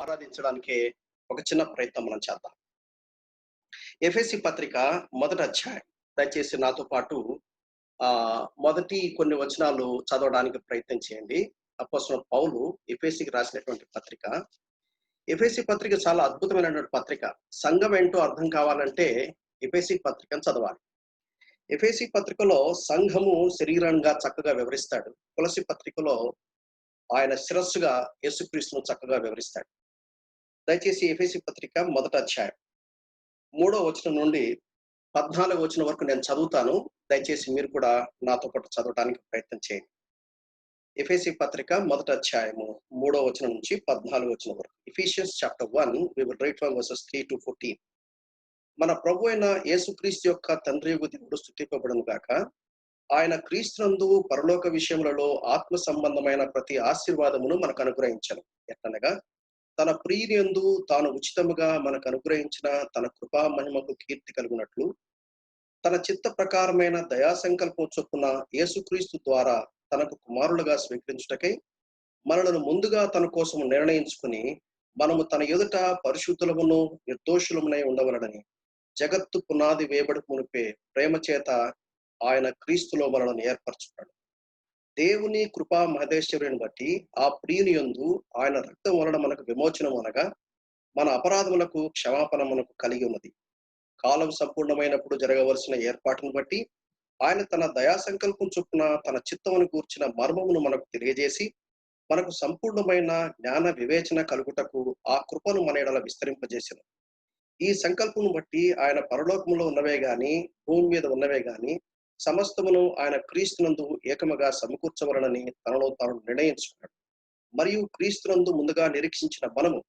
ఆరాధించడానికి ఒక చిన్న ప్రయత్నం మనం చేద్దాం. ఎఫెసీ పత్రిక మొదటి అధ్యాయం. దయచేసి నాతో పాటు మొదటి కొన్ని వచనాలు చదవడానికి ప్రయత్నం చేయండి. అపోస్తలుడు పౌలు ఎఫెసీకి రాసినటువంటి పత్రిక. ఎఫెసీ పత్రిక చాలా అద్భుతమైనటువంటి పత్రిక. సంఘం ఏంటో అర్థం కావాలంటే ఎఫెసీ పత్రికను చదవాలి. ఎఫెసీ పత్రికలో సంఘము శరీరంగా చక్కగా వివరిస్తాడు. కొలస్సీ పత్రికలో ఆయన శిరస్సుగా యేసుక్రీస్తును చక్కగా వివరిస్తాడు. దయచేసి ఎఫెసీ పత్రిక మొదటి అధ్యాయం 3వ వచనం నుండి 14వ వచనం వరకు నేను చదువుతాను. దయచేసి మీరు కూడా నాతో పాటు చదవడానికి ప్రయత్నం చేయండి. ఎఫెసీ పత్రిక మొదటి అధ్యాయము 3వ వచనం నుంచి 14వ వచనం వరకు. Ephesians chapter 1 we will read from verses 3 to 14. మన ప్రభు అయిన యేసుక్రీస్తు యొక్క తండ్రియగు దేవుడు స్తుతింపబడును గాక. ఆయన క్రీస్తునందు పరలోక విషయములలో ఆత్మ సంబంధమైన ప్రతి ఆశీర్వాదమును మనకు అనుగ్రహించను. ఎట్లనగా తన ప్రియునియందు తాను ఉచితముగా మనకు అనుగ్రహించిన తన కృపా మహిమకు కీర్తి కలుగునట్లు తన చిత్త ప్రకారమైన దయా సంకల్పం చొప్పున యేసుక్రీస్తు ద్వారా తనకు కుమారులుగా స్వీకరించుటకై మనలను ముందుగా తన కోసం నిర్ణయించుకుని మనము తన ఎదుట పరిశుద్ధులమును నిర్దోషులమునై ఉండవలనని జగత్తు పునాది వేయబడి మునిపే ప్రేమ చేత ఆయన క్రీస్తులో మనలను ఏర్పరచుకున్నాడు. దేవుని కృపా మహదేశ్వరుని బట్టి ఆ ప్రియుని యందు ఆయన రక్తం వలన మనకు విమోచనం అనగా మన అపరాధములకు క్షమాపణ మనకు కలిగి ఉన్నది. కాలం సంపూర్ణమైనప్పుడు జరగవలసిన ఏర్పాటును బట్టి ఆయన తన దయా సంకల్పం చొప్పున తన చిత్తమును కూర్చిన మర్మమును మనకు తెలియజేసి మనకు సంపూర్ణమైన జ్ఞాన వివేచన కలుగుటకు ఆ కృపను మన ఎడల విస్తరింపజేసిన ఈ సంకల్పమును బట్టి ఆయన పరలోకములో ఉన్నవే గాని భూమి మీద ఉన్నవే గాని సమస్తమును ఆయన క్రీస్తునందు ఏకముగా సమకూర్చవలనని తనలో తాను నిర్ణయించుకున్నాడు. మరియు క్రీస్తునందు ముందుగా నిరీక్షించిన మనము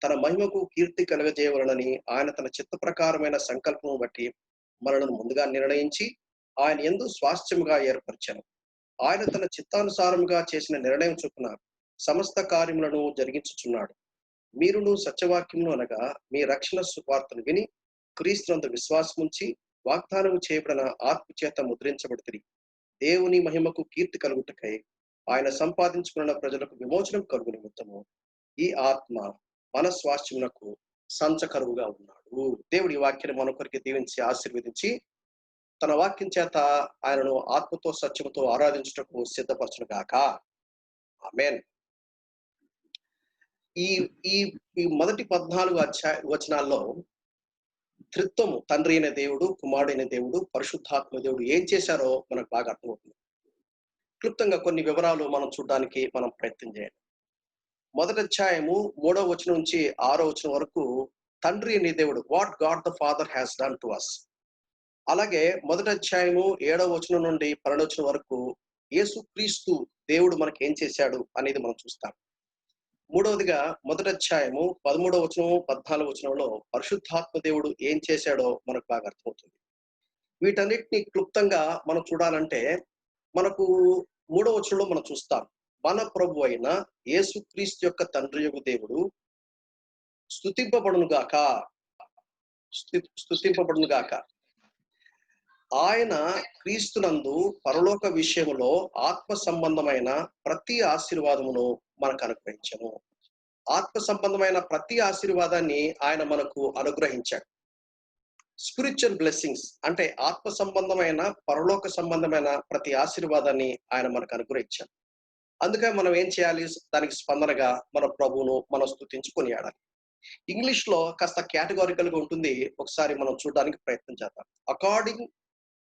తన మహిమకు కీర్తి కలుగజేయవలనని ఆయన తన చిత్త ప్రకారమైన సంకల్పము బట్టి మనలను ముందుగా నిర్ణయించి ఆయన యందు స్వాస్థ్యముగా ఏర్పరిచాను. ఆయన తన చిత్తానుసారముగా చేసిన నిర్ణయం చొప్పున సమస్త కార్యములను జరిగించుచున్నాడు. మీరును సత్యవాక్యమును అనగా మీ రక్షణ సువార్తను విని క్రీస్తునందు విశ్వాసముంచి వాగ్దానము చేయబడిన ఆత్మ చేత ముద్రించబడుతుంది. దేవుని మహిమకు కీర్తి కలుగుటకై ఆయన సంపాదించుకున్న ప్రజలకు విమోచనం కలుగు నిమిత్తము ఈ ఆత్మ మన స్వాస్థ్యమునకు సంచకరువుగా ఉన్నాడు. దేవుడి వాక్యాన్ని మనొకరికి దీవించి ఆశీర్వదించి తన వాక్యం చేత ఆయనను ఆత్మతో సత్యముతో ఆరాధించుటకు సిద్ధపరచును గాక. ఆమేన్. ఈ ఈ ఈ మొదటి 14 వచనాల్లో త్రిత్వము, తండ్రి అయిన దేవుడు, కుమారుడైన దేవుడు, పరిశుద్ధాత్మ దేవుడు ఏం చేశారో మనకు బాగా అర్థమవుతుంది. క్లుప్తంగా కొన్ని వివరాలు మనం చూడడానికి మనం ప్రయత్నం చేయాలి. మొదటి అధ్యాయము 3వ వచనం నుంచి 6వ వచనం వరకు తండ్రి అనే దేవుడు, what God the Father has done to us. అలాగే మొదటి అధ్యాయము 7వ వచనం నుండి 12వ వచనం వరకు యేసుక్రీస్తు దేవుడు మనకి ఏం చేశాడు అనేది మనం చూస్తాం. మూడవదిగా మొదటి అధ్యాయము 13వ వచనం 14వ వచనంలో పరిశుద్ధాత్మ దేవుడు ఏం చేశాడో మనకు బాగా అర్థమవుతుంది. వీటన్నిటిని క్లుప్తంగా మనం చూడాలంటే మనకు 3వ వచనంలో మనం చూస్తాం, మన ప్రభు అయిన యేసుక్రీస్తు యొక్క తండ్రియగు దేవుడు స్తుతింపబడును గాక, స్తుతింపబడును గాక. ఆయన క్రీస్తునందు పరలోక విషయములో ఆత్మ సంబంధమైన ప్రతి ఆశీర్వాదమును మనకు అనుగ్రహించను. ఆత్మ సంబంధమైన ప్రతి ఆశీర్వాదాన్ని ఆయన మనకు అనుగ్రహించాడు. స్పిరిచువల్ బ్లెస్సింగ్స్ అంటే ఆత్మ సంబంధమైన పరలోక సంబంధమైన ప్రతి ఆశీర్వాదాన్ని ఆయన మనకు అనుగ్రహించాడు. అందుకే మనం ఏం చేయాలి? దానికి స్పందనగా మన ప్రభువును మనం స్తుతించి కొనియాడాలి. ఇంగ్లీష్ లో కాస్త కేటగారికల్ గా ఉంటుంది, ఒకసారి మనం చూడడానికి ప్రయత్నం చేద్దాం. According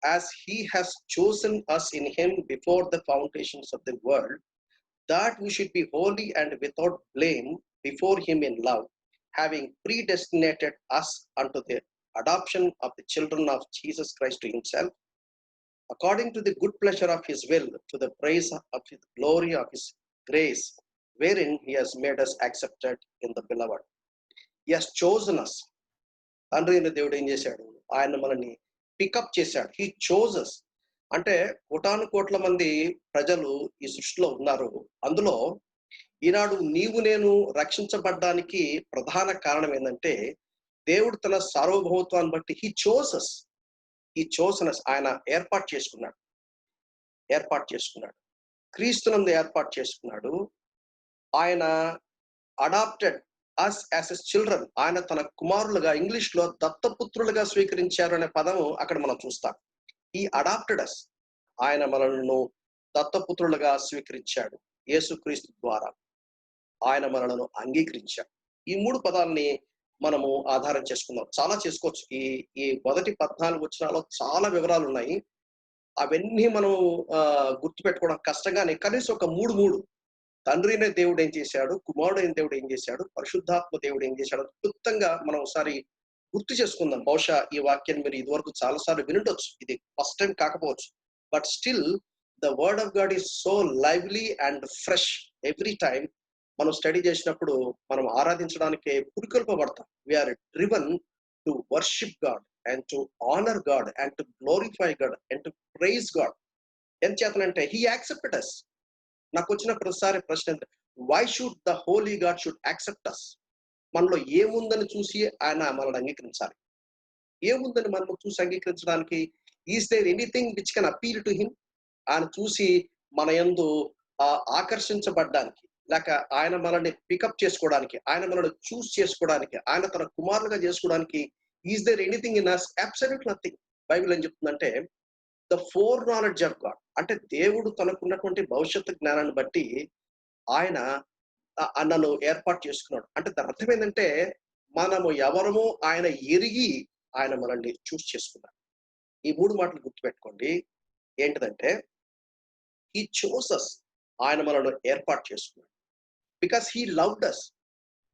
as he has chosen us in him before the foundations of the world, that we should be holy and without blame before him in love, having predestinated us unto the adoption of the children of Jesus Christ to himself, according to the good pleasure of his will, to the praise of his glory of his grace, wherein he has made us accepted in the beloved. He has chosen us. తండ్రి అయిన దేవుడు ఏం చేశాడు? ఆయన మనల్ని pickup చేశాడు. He చోజెస్ అంటే కోటాను కోట్ల మంది ప్రజలు ఈ సృష్టిలో ఉన్నారు. అందులో ఈనాడు నీవు నేను రక్షించబడ్డానికి ప్రధాన కారణం ఏంటంటే దేవుడు తన సార్వభౌమత్వాన్ని బట్టి హీ చోసనస్ ఆయన ఏర్పాటు చేసుకున్నాడు. క్రీస్తునందు ఏర్పాటు చేసుకున్నాడు. ఆయన adapted us yes yes children, ఆయన తన కుమారులుగా, ఇంగ్లీష్ లో దత్తపుత్రులుగా స్వీకరించారు అనే పదం అక్కడ మనం చూస్తాం. ఈ అడాప్టెడ్ అస్, ఆయన మనలను దత్తపుత్రులుగా స్వీకరించాడు. యేసుక్రీస్తు ద్వారా ఆయన మనలను అంగీకరించాడు. ఈ 3 పదాలని మనము ఆధారం చేసుకుందాం. చాలా చేసుకోవచ్చు. ఈ ఈ మొదటి 14 వచనాల్లో చాలా వివరాలు ఉన్నాయి. అవన్నీ మనం గుర్తుపెట్టుకోవడం కష్టంగానే కనీసం ఒక 3 తండ్రి అయిన దేవుడు ఏం చేశాడు, కుమారుడైన దేవుడు ఏం చేశాడు, పరిశుద్ధాత్మ దేవుడు ఏం చేశాడు, క్లుప్తంగా మనం ఒకసారి గుర్తు చేసుకుందాం. బహుశా ఈ వాక్యాన్ని మీరు ఇదివరకు చాలా సార్లు వినుండొచ్చు. ఇది ఫస్ట్ టైం కాకపోవచ్చు. But still the word of God is so lively and fresh every time. మనం స్టడీ చేసినప్పుడు మనం ఆరాధించడానికే పురికొల్పబడతాం. We are driven to worship God and to honour God and to glorify God and to praise God. ఎంత చేతనంటే he accepted అస్. నాకు వచ్చిన ప్రతిసారి ప్రశ్న ఏంటంటే, why should the holy God should accept us? మనలో ఏముందని చూసి ఆయన మనల్ని అంగీకరించాలి. ఏముందని మనం చూసి అంగీకరించడానికి? Is there anything which can appeal to him? ఆయన చూసి మన యందు ఆకర్షించబడ్డానికి, లేక ఆయన మనల్ని పికప్ చేసుకోవడానికి, ఆయన మనల్ని చూస్ చేసుకోవడానికి, ఆయన తన కుమారులుగా చేసుకోవడానికి is there anything in us? Absolute nothing. Bible ఏం చెప్తుందంటే the foreknowledge of God, అంటే దేవుడు తనకున్నటువంటి భవిష్యత్తు జ్ఞానాన్ని బట్టి ఆయన నన్ను ఏర్పాటు చేసుకున్నాడు. అంటే దాని అర్థం ఏంటంటే మనము ఎవరమో ఆయన ఎరిగి ఆయన మనల్ని చూస్ చేసుకున్నాడు. ఈ 3 మాటలు గుర్తుపెట్టుకోండి. ఏంటిదంటే హీ చోస్ అస్, ఆయన మనల్ని ఏర్పాటు చేసుకున్నాడు. Because he loved us.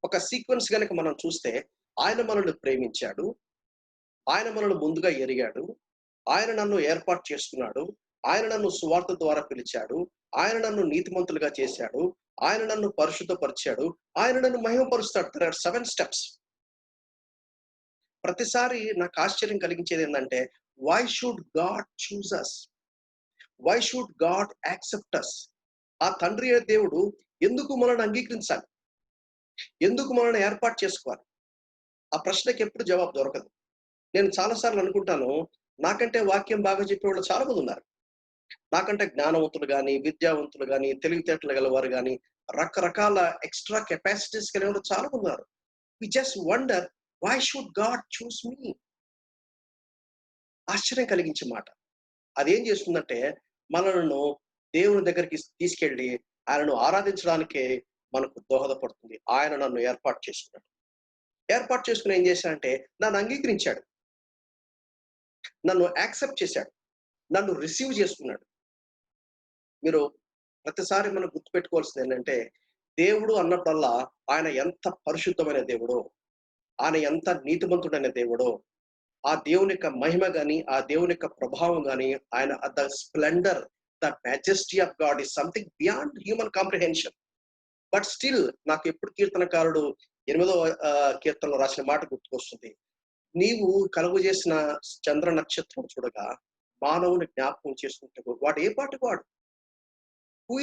ఒక సీక్వెన్స్ కనుక మనం చూస్తే ఆయన మనల్ని ప్రేమించాడు, ఆయన మనల్ని ముందుగా ఎరిగాడు, ఆయన నన్ను ఏర్పాటు చేసుకున్నాడు, ఆయన నన్ను సువార్త ద్వారా పిలిచాడు, ఆయన నన్ను నీతిమంతులుగా చేశాడు, ఆయన నన్ను పరిశుద్ధపరిచాడు, ఆయన నన్ను మహిమపరుస్తాడు. There are 7 steps. ప్రతిసారి నాకు ఆశ్చర్యం కలిగించేది ఏంటంటే why should God choose us? Why should God accept us? ఆ తండ్రి అయిన దేవుడు ఎందుకు మనల్ని అంగీకరించాలి? ఎందుకు మనల్ని ఏర్పాటు చేసుకోవాలి? ఆ ప్రశ్నకి ఎప్పుడు జవాబు దొరకదు. నేను చాలాసార్లు అనుకుంటాను, నాకంటే వాక్యం బాగా చెప్పేవాళ్ళు చాలా మంది ఉన్నారు. నాకంటే జ్ఞానవంతులు కానీ, విద్యావంతులు కానీ, తెలివితేటలు గలవారు కానీ, రకరకాల ఎక్స్ట్రా కెపాసిటీస్ కలిగిన చాలా మంది ఉన్నారు. We just wonder why should God choose me? ఆశ్చర్యం కలిగించే మాట. అదేం చేస్తుందంటే మనలను దేవుని దగ్గరికి తీసుకెళ్ళి ఆయనను ఆరాధించడానికే మనకు దోహదపడుతుంది. ఆయన నన్ను ఏర్పాటు చేసుకున్నాడు. ఏర్పాటు చేసుకుని ఏం చేశాడంటే నన్ను అంగీకరించాడు, నన్ను యాక్సెప్ట్ చేశాడు, నన్ను రిసీవ్ చేసుకున్నాడు. మీరు ప్రతిసారి మనం గుర్తుపెట్టుకోవాల్సింది ఏంటంటే దేవుడు అన్నప్పుడల్లా ఆయన ఎంత పరిశుద్ధమైన దేవుడో, ఆయన ఎంత నీతిమంతుడైన దేవుడో, ఆ దేవుని యొక్క మహిమ గాని, ఆ దేవుని యొక్క ప్రభావం గాని, ఆయన the Splendor, the majesty of God is something beyond human comprehension. But still నాకు ఎప్పుడు కీర్తనకారుడు 8వ కీర్తనలో రాసిన మాట గుర్తుకొస్తుంది. నీవు కలుగు చేసిన చంద్ర నక్షత్రం చూడగా మానవుని జ్ఞాపకం చేసుకుంటూ వాడు ఏ పాటి వాడు? Who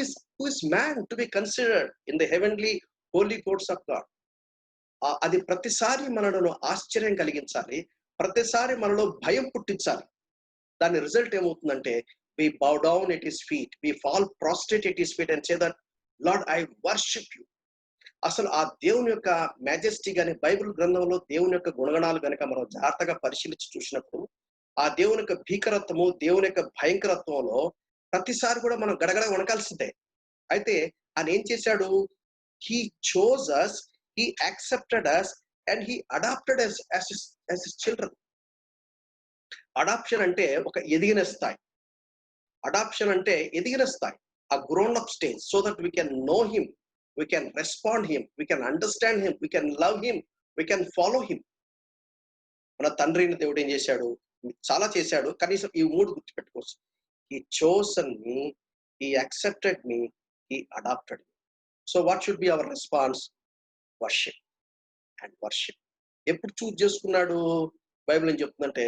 is man to be considered in the heavenly holy courts of God? అది ప్రతిసారి మనలను ఆశ్చర్యం కలిగించాలి, ప్రతిసారి మనలో భయం పుట్టించాలి. దాని రిజల్ట్ ఏమవుతుందంటే we bow down at his feet, we fall prostrate at his feet and say that Lord I worship you. అసలు ఆ దేవుని యొక్క మ్యాజెస్టీ గాని, బైబిల్ గ్రంథంలో దేవుని యొక్క గుణగణాలు గనక మనం జాగ్రత్తగా పరిశీలించి చూసినప్పుడు ఆ దేవుని యొక్క భీకరత్వము, దేవుని యొక్క భయంకరత్వంలో ప్రతిసారి కూడా మనం గడగడ వణకాల్సిందే. అయితే ఆయన ఏం చేశాడు? He chose us, he accepted us and he adopted us as his children. Adoption అంటే ఒక ఎదిగిన స్థాయి. అడాప్షన్ అంటే ఎదిగిన స్థాయి, a grown up stage, so that we can know him, we can respond him, we can understand him, we can love him, we can follow him. మన తండ్రి అయిన దేవుడు ఏం చేశాడు? చాలా చేశాడు. కనీసం ఈ 3 గుర్తుపెట్టుకోవచ్చు. he chosen me, he accepted me, he adopted me. So what should be our response? Worship and worship. ఎప్పుడు చూజ్ చేసుకున్నాడు? బైబిల్ ఏం చెప్తుందంటే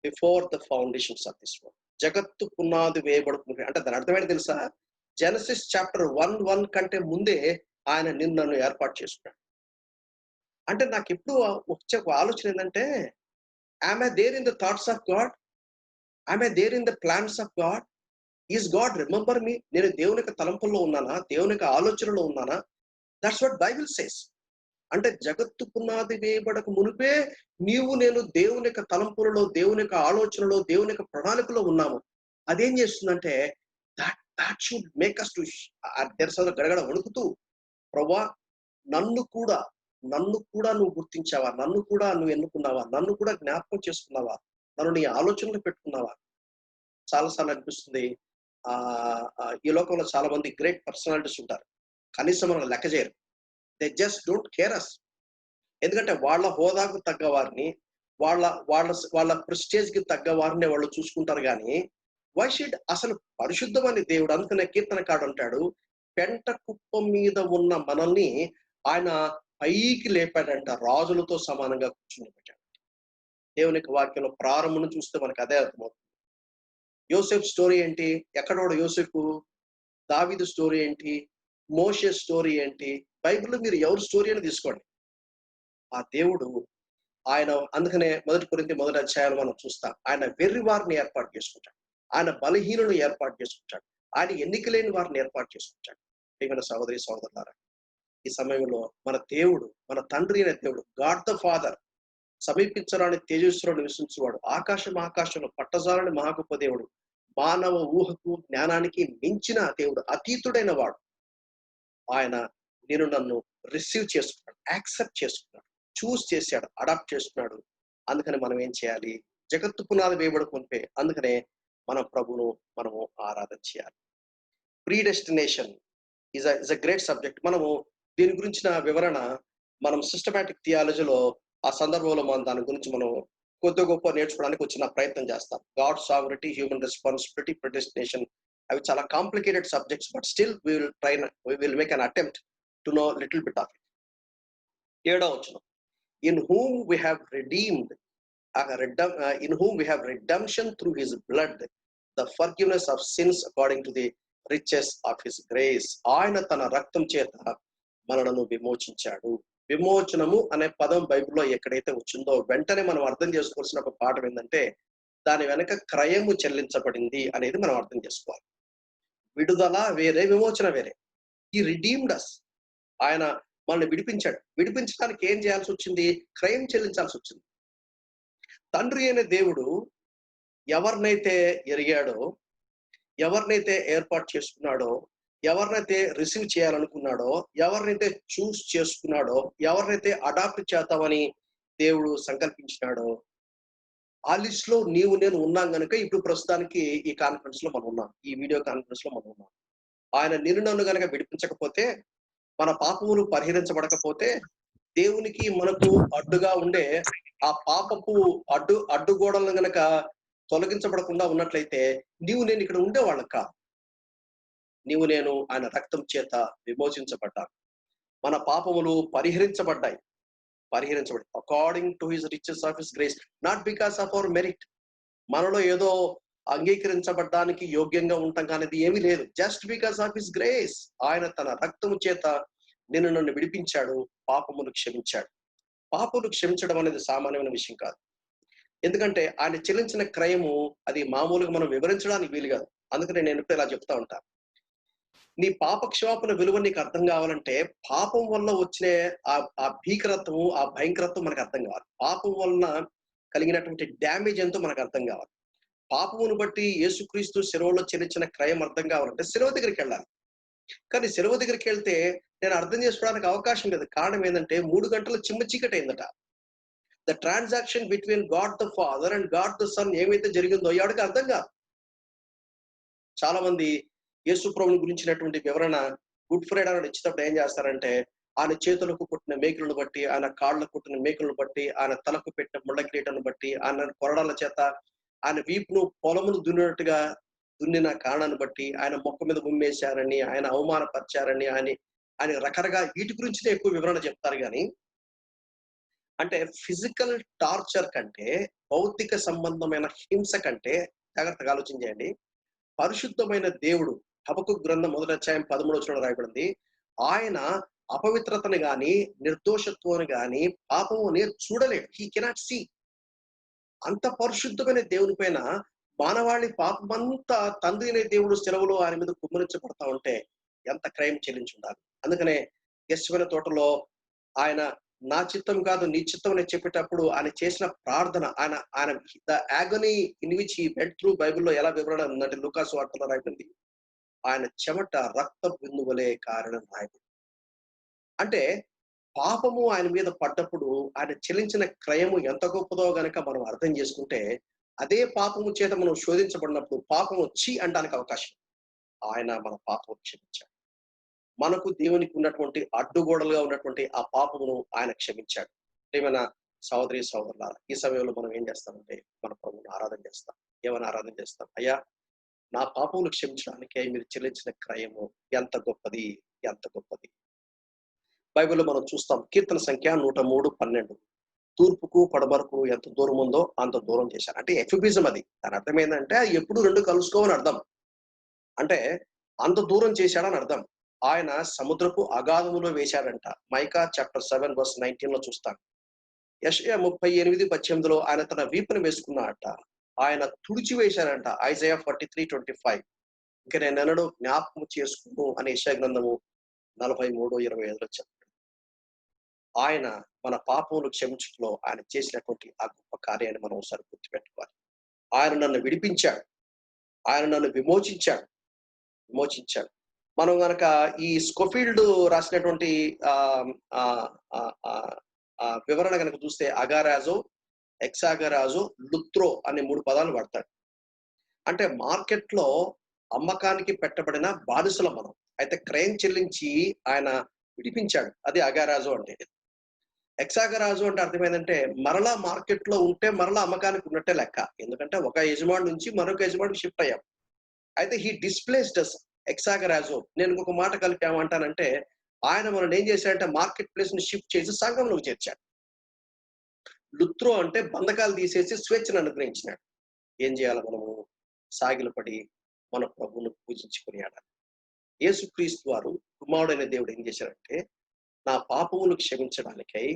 before the foundations of this world, జగత్తు పునాది వేయబడుతుంది. అంటే దాని అర్థం ఏంటి తెలుసా? జెనసిస్ చాప్టర్ 1:1 కంటే ముందే ఆయన నన్ను ఏర్పాటు చేసుకున్నాడు. అంటే నాకు ఎప్పుడు వచ్చే ఒక ఆలోచన ఏంటంటే am I there in the thoughts of God? am I there in the plans of God? is God remember me? నేను దేవుని యొక్క తలంపుల్లో ఉన్నానా? దేవుని యొక్క ఆలోచనలో ఉన్నానా? That's what Bible says. అంటే జగత్తు పునాది వేయబడక మునిపే నీవు నేను దేవుని యొక్క తలంపులలో, దేవుని యొక్క ఆలోచనలో, దేవుని యొక్క ప్రణాళికలో ఉన్నాము. అదేం చేస్తుందంటే that should make us to తెరసలో గడగడ వణుకుతూ, ప్రభువా నన్ను కూడా నన్ను కూడా నువ్వు గుర్తించావా? నన్ను కూడా నువ్వు ఎన్నుకున్నావా? నన్ను కూడా జ్ఞాపకం చేసుకున్నావా? నన్ను నీ ఆలోచనలో పెట్టుకున్నావా? చాలా సార్లు అనిపిస్తుంది ఈ లోకంలో చాలా మంది గ్రేట్ పర్సనాలిటీస్ ఉంటారు. కనీసం మనం లెక్క చేయరు. దే జస్ట్ డోంట్ కేర్ అస్. ఎందుకంటే వాళ్ళ హోదాకు తగ్గ వారిని, వాళ్ళ వాళ్ళ వాళ్ళ ప్రెస్టేజ్‌కి తగ్గ వారినే వాళ్ళు చూసుకుంటారు గానీ, వై షుడ్ అసలు పరిశుద్ధమని దేవుడు అందుకనే కీర్తనకారుడు అంటాడు, పెంట కుప్ప మీద ఉన్న మనల్ని ఆయన పైకి లేపాడంట. రాజులతో సమానంగా కూర్చోబెట్టాడు. దేవుని యొక్క వాక్యంలో ప్రారంభం చూస్తే మనకు అదే అర్థమవుతుంది. యోసేపు స్టోరీ ఏంటి? ఎక్కడోడు యోసేపు? దావీదు స్టోరీ ఏంటి? మోషే స్టోరీ ఏంటి? బైబిల్‌లో మీరు ఎవరి స్టోరీ అయినా తీసుకోండి. ఆ దేవుడు ఆయన అందుకనే 1 కొరింథీ మొదటి అధ్యాయంలో మనం చూస్తాం. ఆయన వెర్రి వారిని ఏర్పాటు చేసుకుంటాడు. ఆయన బలహీనులను ఏర్పాటు చేసుకుంటాడు. ఆయన ఎన్నిక లేని వారిని ఏర్పాటు చేసుకుంటాడు. ప్రియమైన సహోదరి సహోదరులారా, ఈ సమయంలో మన దేవుడు, మన తండ్రి అయిన దేవుడు, గాడ్ ద ఫాదర్, సమీపించరాని తేజస్సులో నివసించువాడు, ఆకాశంలో పట్టజాలని మహా గొప్ప దేవుడు, మానవ ఊహకు జ్ఞానానికి మించిన దేవుడు, అతీతుడైన వాడు. ఆయన నేను నన్ను రిసీవ్ చేసుకున్నాడు, యాక్సెప్ట్ చేసుకున్నాడు, చూస్ చేశాడు, అడాప్ట్ చేసుకున్నాడు. అందుకని మనం ఏం చేయాలి? జగత్తు పునాది వేయబడుకుంటే అందుకనే మన ప్రభువును మనము ఆరాధన చేయాలి. ప్రీడెస్టినేషన్ ఇస్ అ గ్రేట్ సబ్జెక్ట్. మనము దీని గురించిన వివరణ మనం సిస్టమాటిక్ థియాలజీలో ఆ సందర్భంలో మనం దాని గురించి మనం కొద్ది గొప్ప నేర్చుకోవడానికి వచ్చిన ప్రయత్నం చేస్తాం. God sovereignty, human responsibility, predestination అవి చాలా complicated subjects. But still we will make an attempt to know little bit of it. 7వ వచనం, in whom we have redeemed in whom we have redemption through his blood, the forgiveness of sins according to the riches of his grace. ఆయన తన రక్తం చేత మనలను విమోచించాడు. విమోచనము అనే పదం బైబిల్లో ఎక్కడైతే వచ్చిందో వెంటనే మనం అర్థం చేసుకోవాల్సిన ఒక పాఠం ఏంటంటే దాని వెనక క్రయము చెల్లించబడింది అనేది మనం అర్థం చేసుకోవాలి. విడుదల వేరే, విమోచన వేరే. ఈ రిడీమ్డ్ అస్, ఆయన మనల్ని విడిపించాడు. విడిపించడానికి ఏం చేయాల్సి వచ్చింది? క్రయం చెల్లించాల్సి వచ్చింది. తండ్రి అయిన దేవుడు ఎవరినైతే ఎరిగాడో, ఎవరినైతే ఏర్పాటు చేసుకున్నాడో, ఎవరినైతే రిసీవ్ చేయాలనుకున్నాడో, ఎవరినైతే చూస్ చేసుకున్నాడో, ఎవరినైతే అడాప్ట్ చేద్దామని దేవుడు సంకల్పించినాడో, ఆ లిస్ట్ లో నీవు నేను ఉన్నాం గనుక ఇప్పుడు ప్రస్తుతానికి ఈ కాన్ఫరెన్స్ లో మనం ఉన్నాం, ఈ వీడియో కాన్ఫరెన్స్ లో మనం ఉన్నాం. ఆయన నిన్ను నన్ను గనక విడిపించకపోతే, మన పాపములు పరిహరించబడకపోతే, దేవునికి మనకు అడ్డుగా ఉండే ఆ పాపపు అడ్డుగోడలను గనక తొలగించబడకుండా ఉన్నట్లయితే నీవు నేను ఇక్కడ ఉండేవాళ్ళం కాదు. నీవు నేను ఆయన రక్తం చేత విమోచించబడ్డాను. మన పాపములు పరిహరించబడ్డాయి. According to his riches of his grace, not because of our merit. మనలో ఏదో అంగీకరించబడ్డానికి యోగ్యంగా ఉంటాం కానీ ఏమీ లేదు. Just because of his grace. ఆయన తన రక్తము చేత నిన్ను నన్ను విడిపించాడు, పాపములు క్షమించాడు. పాపములు క్షమించడం అనేది సామాన్యమైన విషయం కాదు. ఎందుకంటే ఆయన చెల్లించిన క్రయము అది మామూలుగా మనం వివరించడానికి వీలు కాదు. అందుకనే నేను ఇప్పుడు ఇలా చెప్తా ఉంటా, నీ పాప క్షమాపణ విలువ నీకు అర్థం కావాలంటే పాపం వల్ల వచ్చిన ఆ భీకరత్వము, ఆ భయంకరత్వం మనకు అర్థం కావాలి. పాపం వలన కలిగినటువంటి డ్యామేజ్ ఎంతో మనకు అర్థం కావాలి. పాపమును బట్టి యేసుక్రీస్తు శిలువలో చెల్లించిన క్రయం అర్థం కావాలంటే శిలువ దగ్గరికి వెళ్ళాలి. కానీ శిలువ దగ్గరికి వెళ్తే నేను అర్థం చేసుకోవడానికి అవకాశం లేదు. కారణం ఏంటంటే 3 గంటల చిమ్మ చీకటి అయిందట. The transaction between God the Father and God the Son ఏమైతే జరిగిందో ఎవరికి అర్థం కాదు. చాలా మంది యేసు ప్రభువుని గురించినటువంటి వివరణ గుడ్ ఫ్రైడే అని ఇచ్చేటప్పుడు ఏం చేస్తారంటే ఆయన చేతులకు కుట్టిన మేకులను బట్టి, ఆయన కాళ్ళకు కుట్టిన మేకులను బట్టి, ఆయన తలకు పెట్టిన ముళ్ళ కిరీటాన్ని బట్టి, ఆయన కొరడాల చేత ఆయన వీపును పొలమును దున్నినట్టుగా దున్నిన కారణాన్ని బట్టి, ఆయన మొక్క మీద ఉమ్మేశారని, ఆయన అవమానపరిచారని, ఆయన రకరకాల వీటి గురించినే ఎక్కువ వివరణ చెప్తారు. కానీ అంటే ఫిజికల్ టార్చర్ కంటే, భౌతిక సంబంధమైన హింస కంటే, జాగ్రత్తగా ఆలోచన చేయండి, పరిశుద్ధమైన దేవుడు, హబక్కూకు గ్రంథం 1వ అధ్యాయం 13వ వచనంలో రాయబడింది, ఆయన అపవిత్రతను గాని, నిర్దోషత్వాన్ని గాని, పాపము అనేది చూడలేడు. He cannot see. అంత పరిశుద్ధమైన దేవుని పైన మానవాళి పాపమంతా తండ్రి అనే దేవుడు సెలవులో ఆయన మీద కుమ్మరించబడతా ఉంటే ఎంత క్రైమ్ చెల్లించి ఉండాలి. అందుకనే గెస్వెన తోటలో ఆయన నా చిత్తం కాదు నీ చిత్తం అని చెప్పేటప్పుడు ఆయన చేసిన ప్రార్థన, ఆయన ఆయన the agony in which he went through బైబిల్‌లో ఎలా వివరణ ఉందంటే లూకాసు వార్తలో రాయబడింది. ఆయన చెమట రక్త బిందువులే కారణం రాయబడింది. అంటే పాపము ఆయన మీద పడ్డప్పుడు ఆయన చెల్లించిన క్రయము ఎంత గొప్పదో గనక మనం అర్థం చేసుకుంటే, అదే పాపము చేత మనం శోధించబడినప్పుడు పాపము ఛీ అనడానికి అవకాశం. ఆయన మన పాపం క్షమించాడు. మనకు దేవునికి ఉన్నటువంటి అడ్డుగోడలుగా ఉన్నటువంటి ఆ పాపమును ఆయన క్షమించాడు. ప్రియమైన సహోదరి సహోదరులారా, ఈ సమయంలో మనం ఏం చేస్తామంటే మన ప్రభువుని ఆరాధన చేస్తాం. ఏమని ఆరాధన చేస్తాం? అయ్యా, నా పాపములు క్షమించడానికే మీరు చెల్లించిన క్రయము ఎంత గొప్పది, ఎంత గొప్పది. బైబిల్‌లో మనం చూస్తాం. కీర్తన సంఖ్య 103:12. తూర్పుకు, పడమరకు ఎంత దూరం ఉందో అంత దూరం చేశారు. అంటే ఎఫ్యుబిజం అది. దాని అర్థం ఏందంటే ఎప్పుడు 2 కలుసుకోవని అర్థం. అంటే అంత దూరం చేశాడని అర్థం. ఆయన సముద్రపు అగాధములో వేశాడంట. మైకా చాప్టర్ 7 వర్స్ 19లో చూస్తాం. యెషయా 38:18లో ఆయన తన వీపున వేసుకున్నాడట. ఆయన తుడిచి వేశారంట. ఐజయా 43:25. ఇంక నేనెన్నడూ జ్ఞాపకం చేసుకోను అని యెషయా గ్రంథము 43:25లో చెప్తాడు. ఆయన మన పాపములు క్షమించుటలో ఆయన చేసినటువంటి ఆ గొప్ప కార్యాన్ని మనం ఒకసారి గుర్తుపెట్టుకోవాలి. ఆయన నన్ను విడిపించాడు. ఆయన నన్ను విమోచించాడు. విమోచించాడు. మనం గనక ఈ స్కోఫీల్డ్ రాసినటువంటి ఆహ్, ఆహ్, ఆహ్, ఆహ్, వివరణ గనక చూస్తే అగారాజో, ఎక్సాగరాజో, లుత్రో అనే 3 పదాలు వాడతాడు. అంటే మార్కెట్‌లో అమ్మకానికి పెట్టబడిన బానిసలం మనం. అయితే క్రయం చెల్లించి ఆయన విడిపించాడు. అది అగారాజో అంటే. ఎక్సాగరాజు అంటే అర్థమేందంటే మరలా మార్కెట్‌లో ఉంటే మరలా అమ్మకానికి ఉన్నట్టే లెక్క. ఎందుకంటే ఒక యజమాని నుంచి మరొక యజమానికి షిఫ్ట్ అయ్యాం. అయితే హి డిస్‌ప్లేస్డ్ అస్ ఎక్సాగరాజో. నేను ఇంకొక మాట కలిపి ఏమంటానంటే, ఆయన మనల్ని ఏం చేశాడంటే మార్కెట్ ప్లేస్‌ని షిఫ్ట్ చేసి సంఘంలోకి చేర్చాడు. లుత్రో అంటే బంధకాలు తీసేసి స్వేచ్ఛను అనుగ్రహించినాడు. ఏం చేయాలి మనము? సాగిలపడి మన ప్రభువును పూజించి కొనియాడాలి. యేసుక్రీస్తు వారు కుమారుడైన దేవుడు ఏం చేశారంటే, నా పాపములు క్షమించడానికై,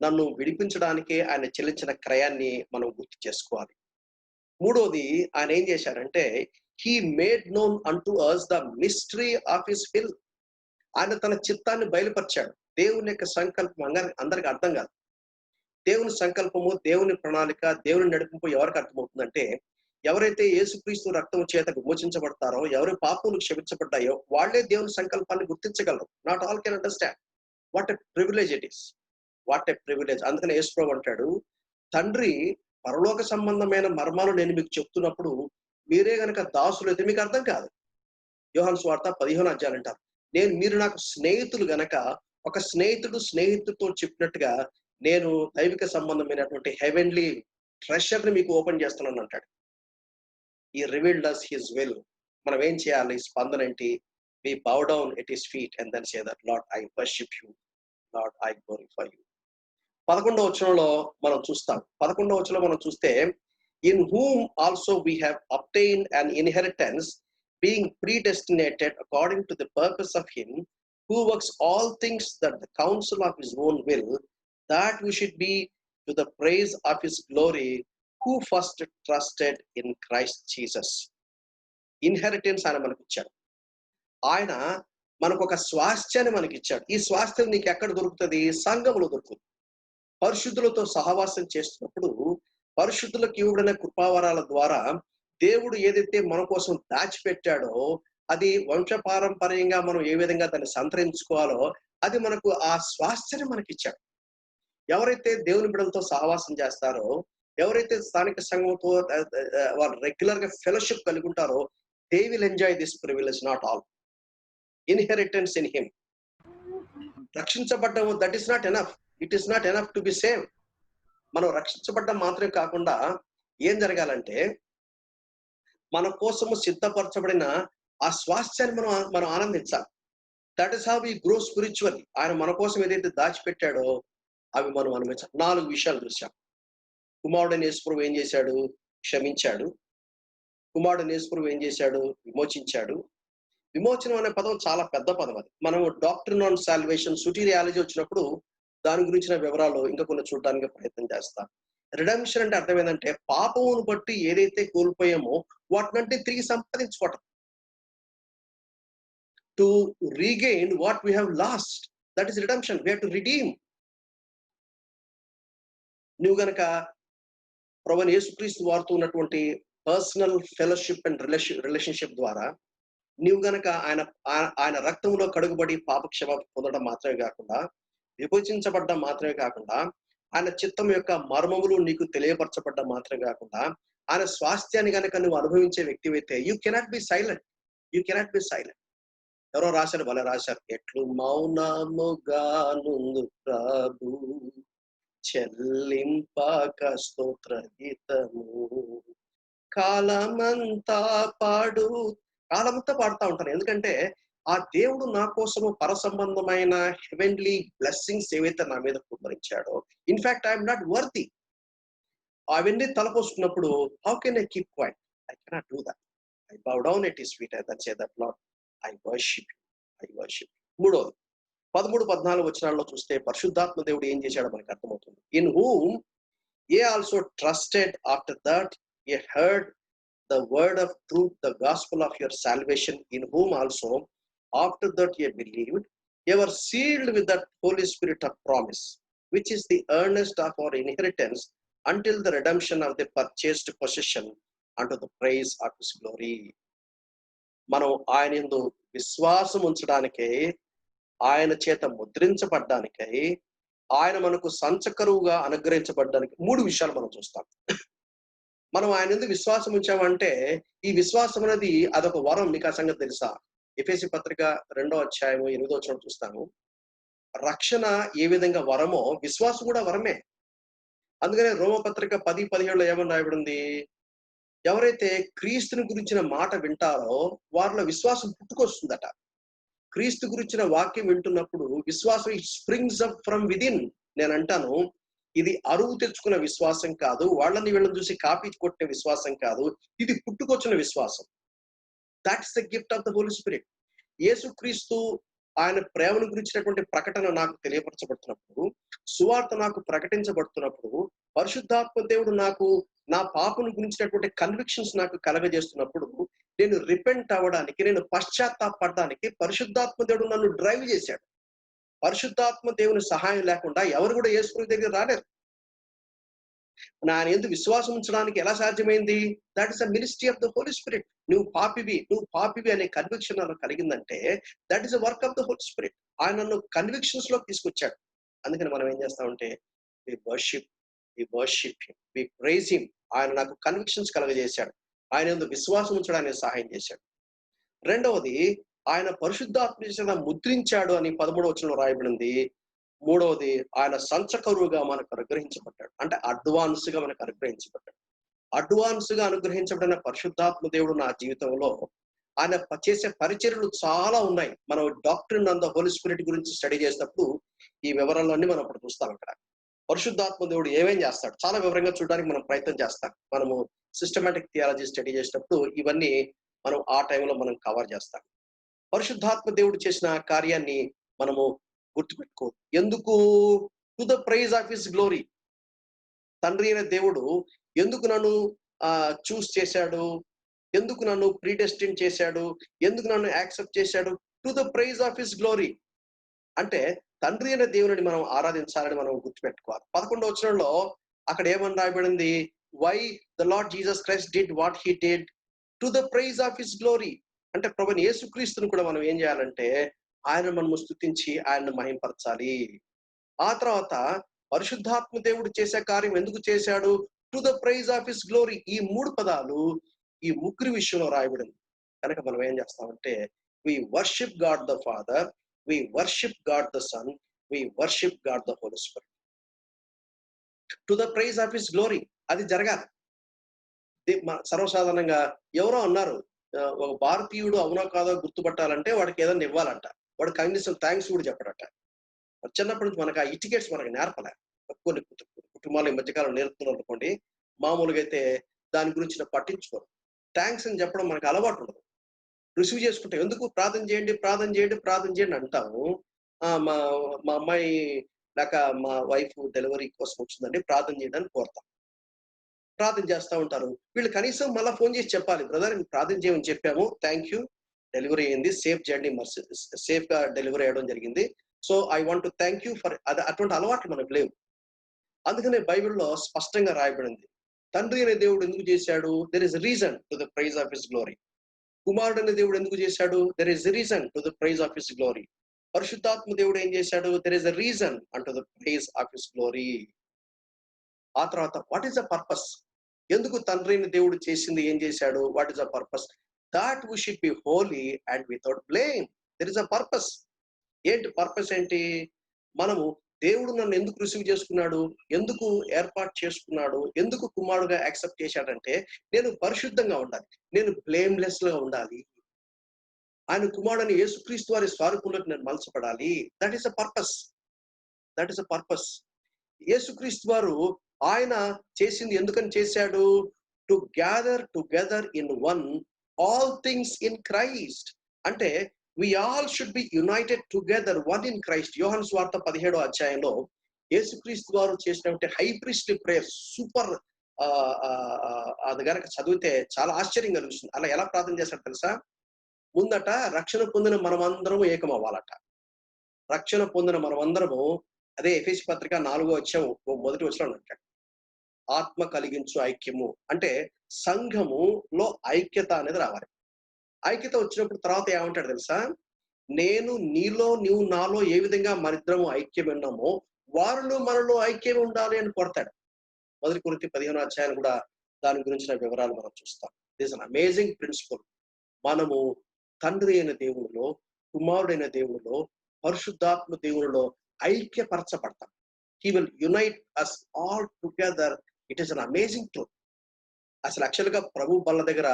నన్ను విడిపించడానికే ఆయన చెల్లించిన క్రయాన్ని మనం గుర్తు చేసుకోవాలి. మూడోది ఆయన ఏం చేశారంటే, he made known unto us the mystery of his will. ఆయన తన చిత్తాన్ని బయలుపరిచాడు. దేవుని యొక్క సంకల్పం అందరికి అర్థం కాదు. దేవుని సంకల్పము, దేవుని ప్రణాళిక, దేవుని నడిపింపు ఎవరికి అర్థమవుతుందంటే, ఎవరైతే యేసుక్రీస్తు రక్తం చేత విమోచించబడతారో, ఎవరి పాపములు క్షమించబడ్డాయో, వాళ్ళే దేవుని సంకల్పాన్ని గుర్తించగలరు. Not all can understand. What a privilege it is. What a privilege. అందుకని యేసు ప్రభు అంటాడు, తండ్రి పరలోక సంబంధమైన మర్మాలు నేను మీకు చెప్తున్నప్పుడు, మీరే గనక దాసులైతే మీకు అర్థం కాదు. యోహాను సువార్త 15 అధ్యాయం అంటారు. మీరు నాకు స్నేహితులు గనక, ఒక స్నేహితుడు స్నేహితుడితో చెప్పినట్టుగా నేను దైవిక సంబంధమైనటువంటి హెవెన్లీ ట్రెషర్‌ని మీకు ఓపెన్ చేస్తున్నాను అంటాడు. He revealed us his will. మనం ఏం చేయాలి? స్పందన ఏంటి? We bow down at his feet and then say that Lord I worship you. Lord I glorify you. 11వ వచనంలో మనం చూస్తాం. 11వ వచనంలో మనం చూస్తే, in whom also we have obtained an inheritance being predestinated according to the purpose of him who works all things that the council of his own will, that we should be to the praise of his glory, who first trusted in Christ Jesus. Inheritance ఆయన మనకిచ్చాడు. ఆయన మనకొక స్వాస్థ్యాన్ని మనకిచ్చాడు. ఈ స్వాస్థ్యం నీకు ఎక్కడ దొరుకుతది? సంఘములో దొరుకుతుంది. పరిశుద్ధులతో సహవాసం చేస్తున్నప్పుడు, పరిశుద్ధులకు ఇవ్వబడిన కృపావరాల ద్వారా దేవుడు ఏదైతే మన కోసం దాచిపెట్టాడో, అది వంశపారంపర్యంగా మనం ఏ విధంగా దాన్ని సంతరించుకోవాలో, అది మనకు ఆ స్వాస్థ్యాన్ని మనకిచ్చాడు. ఎవరైతే దేవుని బిడ్డలతో సహవాసం చేస్తారో, ఎవరైతే స్థానిక సంఘంతో వాళ్ళు రెగ్యులర్‌గా ఫెలోషిప్ కలిగి ఉంటారో, they will enjoy this privilege not all. Inheritance in him. రక్షించబడ్డము that is not enough. It is not enough to be saved. మనం రక్షించబడ్డం మాత్రమే కాకుండా ఏం జరగాలంటే, మన కోసము సిద్ధపరచబడిన ఆ స్వాస్థ్యాన్ని మనం ఆనందించాలి. That is how we grow spiritually. ఆయన మన కోసం ఏదైతే దాచిపెట్టాడో అవి మనం అనుభవించాలి. 4 విషయాలు చూసాం. కుమారుడైన యేసు ప్రభు ఏం చేశాడు? క్షమించాడు. కుమారుడైన యేసు ప్రభు ఏం చేశాడు? విమోచించాడు. విమోచనం అనే పదం చాలా పెద్ద పదం అది. మనము డాక్ట్రిన్ ఆన్ సాల్వేషన్, సోటీరియాలజీ వచ్చినప్పుడు దాని గురించిన వివరాలు ఇంకా కొన్ని చూడడానికి ప్రయత్నం చేస్తాం. రిడెంప్షన్ అంటే అర్థం ఏంటంటే, పాపమును బట్టి ఏదైతే కోల్పోయామో వాటినంటే తిరిగి సంపాదించుకోవటం. To regain what we have lost. That is redemption. We have to redeem నువ్వు గనక ప్రభువైన యేసుక్రీస్తు వారితో ఉన్నటువంటి పర్సనల్ ఫెలోషిప్ అండ్ రిలేషన్షిప్ ద్వారా నీవు గనక ఆయన రక్తంలో కడుగుబడి పాప క్షమాపణ పొందడం మాత్రమే కాకుండా, విభజించబడ్డం మాత్రమే కాకుండా, ఆయన చిత్తం యొక్క మర్మములు నీకు తెలియపరచబడ్డం మాత్రమే కాకుండా, ఆయన స్వాస్థ్యాన్ని గనక నువ్వు అనుభవించే వ్యక్తివైతే you cannot be silent. You cannot be silent. ఎవరో రాశారు, భలే రాశారు. ఎట్లు మౌనముగా నుండు ప్రభు చెల్లింపక స్తోత్ర గీతము కాలమంతా పాడు. కాలమంతా పాడుతా ఉంటాను. ఎందుకంటే ఆ దేవుడు నా కోసము పరసంబంధమైన హెవెన్లీ బ్లెస్సింగ్స్ ఏవైతే నా మీద కుమ్మరించాడో, ఇన్ఫాక్ట్ ఐఎమ్ నాట్ వర్తీ. అవన్నీ తలపోసుకున్నప్పుడు how can I keep quiet? I cannot do that. I bow down at his feet that say that Lord I worship. మూడోది 13, 14 వచనాల్లో చూస్తే పరిశుద్ధాత్మ దేవుడు ఏం చేశాడో మనకు అర్థమవుతుంది. In whom A also trusted after that A heard the word of truth, the gospel of your salvation, in whom also after that ye believed, ye were sealed with that Holy Spirit of promise, which is the earnest of our inheritance until the redemption of the purchased possession unto the praise of his glory. మనం ఆయన యందు విశ్వాసం ఉంచడానికై, ఆయన చేత ముద్రించబడ్డానికై, ఆయన మనకు సంచకరువుగా అనుగ్రహించబడ్డానికి 3 విషయాలు మనం చూస్తాం. మనం ఆయన ఎందుకు విశ్వాసం ఉంచామంటే, ఈ విశ్వాసం అనేది అదొక వరం. మీకు ఆ సంగతి తెలుసా? ఎఫెసీ పత్రిక 2వ అధ్యాయము 8వ వచనం చూస్తాము. రక్షణ ఏ విధంగా వరమో విశ్వాసం కూడా వరమే. అందుకనే రోమపత్రిక 10, 17లో ఏమని రాయబడింది? ఎవరైతే క్రీస్తుని గురించిన మాట వింటారో వారిలో విశ్వాసం పుట్టుకొస్తుందట. క్రీస్తు గురించిన వాక్యం వింటున్నప్పుడు విశ్వాసం స్ప్రింగ్స్ అప్ ఫ్రమ్ విదిన్. నేను అంటాను, ఇది అరువు తెచ్చుకున్న విశ్వాసం కాదు, వాళ్ళని వీళ్ళని చూసి కాపీ కొట్టిన విశ్వాసం కాదు, ఇది పుట్టుకొచ్చిన విశ్వాసం. That's the gift of the Holy Spirit. యేసుక్రీస్తు ఆయన ప్రేమను గురించినటువంటి ప్రకటన నాకు తెలియపరచబడుతున్నప్పుడు, సువార్త నాకు ప్రకటించబడుతున్నప్పుడు, పరిశుద్ధాత్మ దేవుడు నాకు నా పాపను గురించినటువంటి కన్విక్షన్స్ నాకు కలగజేస్తున్నప్పుడు, నేను రిపెంట్ అవ్వడానికి, నేను పశ్చాత్తాపడడానికి పరిశుద్ధాత్మ దేవుడు నన్ను డ్రైవ్ చేశాడు. పరిశుద్ధాత్మ దేవుని సహాయం లేకుండా ఎవరు కూడా యేసు దగ్గర రాలేరు. నా యందు విశ్వాసం ఉంచడానికి ఎలా సాధ్యమైంది? That is the ministry of the Holy Spirit. నువ్వు పాపివి అనే కన్విక్షన్ నాకు కలిగిందంటే that is the work of the Holy Spirit. ఆయన నన్ను కన్విక్షన్స్ లోకి తీసుకొచ్చాడు. అందుకని మనం ఏం చేస్తామంటే we worship him, we praise him. ఆయన నాకు కన్విక్షన్స్ కలగజేశాడు. ఆయన యందు విశ్వాసం ఉంచడానికి సహాయం చేశాడు. రెండవది, ఆయన పరిశుద్ధాత్మ ముద్రించాడు అని 13వ వచనంలో రాయబడింది. మూడవది, ఆయన సంచకరువుగా మనకు అనుగ్రహించబడ్డాడు. అంటే అడ్వాన్స్ గా మనకు అనుగ్రహించబడ్డాడు. అడ్వాన్స్ గా అనుగ్రహించబడిన పరిశుద్ధాత్మ దేవుడు నా జీవితంలో ఆయన చేసే పరిచర్యలు చాలా ఉన్నాయి. మనం doctrine on the Holy Spirit గురించి స్టడీ చేసినప్పుడు ఈ వివరాలన్నీ మనం ఇప్పుడు చూస్తాం. ఇక్కడ పరిశుద్ధాత్మ దేవుడు ఏమేం చేస్తాడు చాలా వివరంగా చూడడానికి మనం ప్రయత్నం చేస్తాం. మనము సిస్టమాటిక్ థియాలజీ స్టడీ చేసినప్పుడు ఇవన్నీ మనం ఆ టైంలో మనం కవర్ చేస్తాం. పరిశుద్ధాత్మ దేవుడు చేసిన కార్యాన్ని మనము గుర్తుపెట్టుకో. ఎందుకు? To the praise of his glory. తండ్రి అయిన దేవుడు ఎందుకు నన్ను చూస్ చేశాడు, ఎందుకు నన్ను ప్రీడెస్టిన్ చేశాడు, ఎందుకు నన్ను యాక్సెప్ట్ చేశాడు? To the praise of his glory. అంటే తండ్రి అయిన దేవుని మనం ఆరాధించాలని మనం గుర్తుపెట్టుకోవాలి. 11వ వచనంలో అక్కడ ఏమని రాయబడింది? Why the Lord Jesus Christ did what he did to the praise of his glory. అంటే ప్రభువైన యేసుక్రీస్తుని కూడా మనం ఏం చేయాలంటే ఆయన మనము స్తుతించి ఆయన్ని మహింపరచాలి. ఆ తర్వాత పరిశుద్ధాత్మ దేవుడు చేసే కార్యం ఎందుకు చేశాడు? To the praise of his glory. ఈ 3 పదాలు ఈ ముగ్గురు విషయంలో రాయబడింది. కనుక మనం ఏం చేస్తామంటే we worship God the Father, we worship God the Son, we worship God the Holy Spirit. To the praise of his glory. అది జరగాలి. సర్వసాధారణంగా ఎవరో అన్నారు, ఒక భారతీయుడు అవునో కాదో గుర్తుపట్టాలంటే వాడికి ఏదైనా ఇవ్వాలంట. వాడు కనీసం థ్యాంక్స్ కూడా చెప్పడట. చిన్నప్పటి నుంచి మనకు ఆ ఇటికెట్స్ మనకు నేర్పలే. కొన్ని కుటుంబాలు ఈ మధ్యకాలం నేర్పుతున్నారు అనుకోండి, మామూలుగా అయితే దాని గురించి పట్టించుకోరు. థ్యాంక్స్ అని చెప్పడం మనకు అలవాటు ఉండదు. రిసీవ్ చేసుకుంటే ఎందుకు ప్రార్థన చేయండి అంటాము. మా మా అమ్మాయి లేక మా వైఫ్ డెలివరీ కోసం వచ్చిందండి, ప్రార్థన చేయడానికి కోరుతాం. ప్రార్థన చేస్తూ ఉంటారు. వీళ్ళు కనీసం మళ్ళీ ఫోన్ చేసి చెప్పాలి, బ్రదర్ ప్రార్థన చేయమని చెప్పాము, థ్యాంక్ యూ, డెలివరీ అయింది, సేఫ్ జర్నీ, సేఫ్ గా డెలివరీ అయ్యడం జరిగింది, so I want to thank you for. అటువంటి అలవాట్లు మనకు లేవు. అందుకనే బైబిల్లో స్పష్టంగా రాయబడింది, తండ్రి అనే దేవుడు ఎందుకు చేశాడు? There is reason to the praise of his glory. కుమారుడు అనే దేవుడు ఎందుకు చేశాడు? There is reason to the praise of his glory. పరిశుద్ధాత్మ దేవుడు ఏం చేశాడు? There is a reason and to the praise of his glory. ఆ తర్వాత వాట్ ఈస్ ద పర్పస్? ఎందుకు తండ్రి అయిన దేవుడు చేసింది ఏం చేశాడు? What is the purpose? That we should be holy and without blame. There is a purpose. ఏంటి పర్పస్? ఏంటి? మనము దేవుడు నన్ను ఎందుకు రిసీవ్ చేసుకున్నాడు, ఎందుకు ఏర్పాటు చేసుకున్నాడు, ఎందుకు కుమారుడుగా యాక్సెప్ట్ చేశాడంటే నేను పరిశుద్ధంగా ఉండాలి, నేను బ్లేమ్లెస్ గా ఉండాలి, ఆయన కుమారుడని యేసుక్రీస్తు వారి స్వరూపంలోకి నేను మలచబడాలి. That is a purpose. That is a purpose. Yesukreestu వారు ఆయన చేసింది ఎందుకని చేశాడు? To gather together in one all things in Christ. అంటే we all should be united together one in Christ. యోహాను సువార్త 17వ అధ్యాయంలో యేసుక్రీస్తు వారు చేసినటువంటి హై ప్రీస్ట్లీ ప్రేయర్ సూపర్. అది గనక చదివితే చాలా ఆశ్చర్యం కలుగుతుంది. అలా ఎలా ప్రార్థన చేశాడు తెలుసా? ముందట రక్షణ పొందిన మనమందరము ఏకమవ్వాలట. రక్షణ పొందిన మనమందరము, అదే ఎఫెసీ పత్రిక 4వ అధ్యాయం 1వ వచనం అంటాడు, ఆత్మ కలిగించు ఐక్యము. అంటే సంఘములో ఐక్యత అనేది రావాలి. ఐక్యత వచ్చినప్పుడు తర్వాత ఏమంటాడు తెలుసా? నేను నీలో నీవు నాలో ఏ విధంగా మనిద్దరము ఐక్యం ఉన్నామో వారిలో మనలో ఐక్యం ఉండాలి అని కోరతాడు. 1 కొరింథీ 15వ అధ్యాయం కూడా దాని గురించిన వివరాలు మనం చూస్తాం. This an amazing principle. మనము తండ్రి అయిన దేవునిలో, కుమారుడైన దేవునిలో, పరిశుద్ధాత్మ దేవునిలో ఐక్యపరచబడతాం. He will unite us all together. It is an amazing truth. అసలు యాక్చువల్ గా ప్రభు బల్ల దగ్గర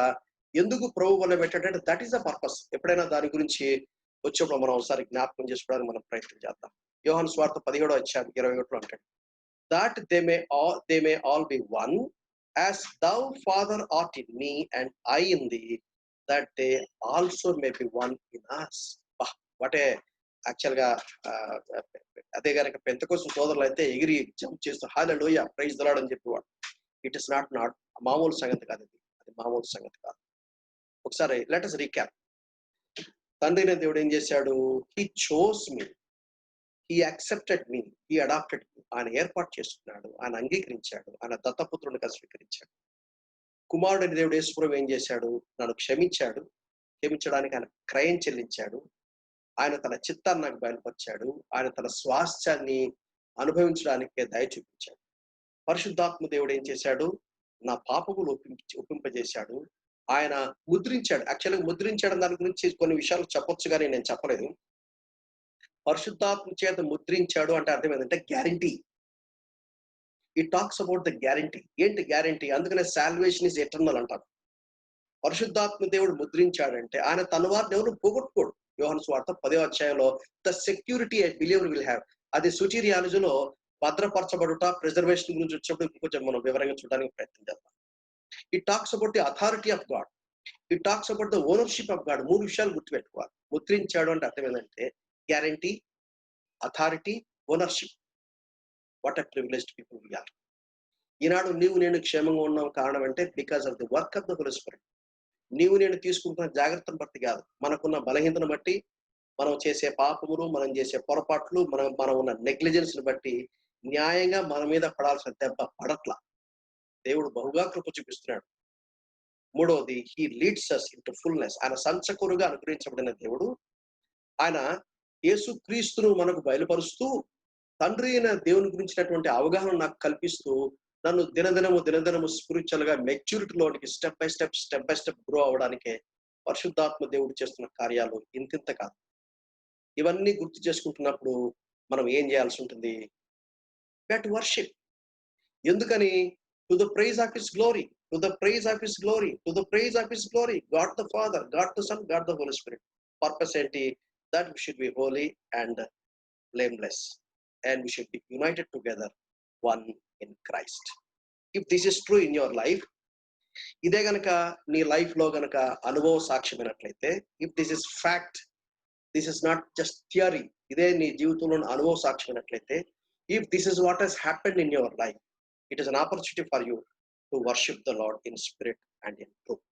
ఎందుకు ప్రభు బల్ల పెట్టాడంటే దట్ ఈస్ ద పర్పస్. ఎప్పుడైనా దాని గురించి వచ్చినప్పుడు మనం ఒకసారి జ్ఞాపకం చేసుకోవడానికి మనం ప్రయత్నం చేద్దాం. యోహాను సువార్త 17వ అధ్యాయం 21లో అంటాడు, that they may all be one as thou father art in me and I in thee, that they also may be one in us. What a actual గా అదే కనుక పెంతెకోస్తు సోదరులు అయితే ఎగిరి జంప్ చేస్తూ హల్లెలూయా ప్రైజ్ ది లార్డ్ అని చెప్పేవాడు. It is not మామూలు సంగతి కాదు. అది మామూలు సంగతి కాదు. ఒకసారి లెట్ us రీక్యాప్. తండ్రి అయిన దేవుడు ఏం చేశాడు? He chose me, he accepted me, he adopted me. ఆయన ఏర్పాటు చేసుకున్నాడు, ఆయన అంగీకరించాడు, ఆయన దత్తపుత్రునిగా స్వీకరించాడు. కుమారుడైన దేవుడు యేసుప్రభువు ఏం చేశాడు? నన్ను క్షమించాడు. క్షమించడానికి ఆయన క్రయం చెల్లించాడు. ఆయన తన చిత్తాన్ని నాకు బయలుపరిచాడు. ఆయన తన స్వాస్థ్యాన్ని అనుభవించడానికే దయ చూపించాడు. పరిశుద్ధాత్మ దేవుడు ఏం చేశాడు? నా పాపములు ఒప్పింపజేశాడు. ఆయన ముద్రించాడు. యాక్చువల్గా ముద్రించడం దాని గురించి కొన్ని విషయాలు చెప్పొచ్చు కానీ నేను చెప్పలేదు. పరిశుద్ధాత్మ చేత ముద్రించాడు అంటే అర్థం ఏంటంటే guarantee. It talks about the guarantee. ఏంటి గ్యారంటీ? అందుకనే సాల్వేషన్ ఇస్ ఎటర్నల్ అంటారు. పరిశుద్ధాత్మ దేవుడు ముద్రించాడంటే ఆయన తన వారిని ఎవరు పోగొట్టుకోడు. యోహాను సువార్త 10వ అధ్యాయంలో the security a believer will have. అది సుచీరియాలజీలో భద్రపరచబడుట, ప్రిజర్వేషన్ గురించి వచ్చినప్పుడు ఇంకొంచెం మనం వివరంగా చూడడానికి ప్రయత్నం చేద్దాం. It talks about the authority of God. It talks about the ownership of God. 3 విషయాలు గుర్తుపెట్టుకోవాలి. ముద్రించాడు అంటే అర్థం ఏంటంటే guarantee, authority, ownership. What a privileged people we are. ఈనాడు నీవు నేను క్షేమంగా ఉన్నాం కారణం అంటే because of the work of the Holy Spirit. నీవు నేను తీసుకుంటున్న జాగ్రత్తను బట్టి కాదు, మనకున్న బలహీనతను బట్టి, మనం చేసే పాపములు, మనం చేసే పొరపాట్లు, మనం ఉన్న నెగ్లిజెన్స్ ని బట్టి న్యాయంగా మన మీద పడాల్సిన దెబ్బ పడట్ల. దేవుడు బహుగా కృప చూపిస్తున్నాడు. మూడవది, he leads us into fullness. ఆయన సంచకురుగా అనుగ్రహించబడిన దేవుడు. ఆయన యేసుక్రీస్తును మనకు బయలుపరుస్తూ తండ్రి అయిన దేవుని గురించినటువంటి అవగాహన నాకు కల్పిస్తూ నన్ను దినదినము స్పిరిచువల్ గా మెచ్యూరిటీలోనికి స్టెప్ బై స్టెప్ గ్రో అవడానికే పరిశుద్ధాత్మ దేవుడు చేస్తున్న కార్యాలు ఇంతింత కాదు. ఇవన్నీ గుర్తు చేసుకుంటున్నప్పుడు మనం ఏం చేయాల్సి ఉంటుంది? To worship. ఎందుకని? To the praise of his glory, to the praise of his glory, to the praise of his glory. God the Father, God the Son, God the Holy Spirit. Purpose ఏంటి? That we should be holy and blameless and we should be united together one in Christ. If this is true in your life, ఇదే గనక నీ life లో గనక అనుభవ సాక్ష్యమైనట్లయితే, if this is fact, this is not just theory, ఇదే నీ జీవితంలో అనుభవ సాక్ష్యమైనట్లయితే, if this is what has happened in your life, it is an opportunity for you to worship the Lord in spirit and in truth.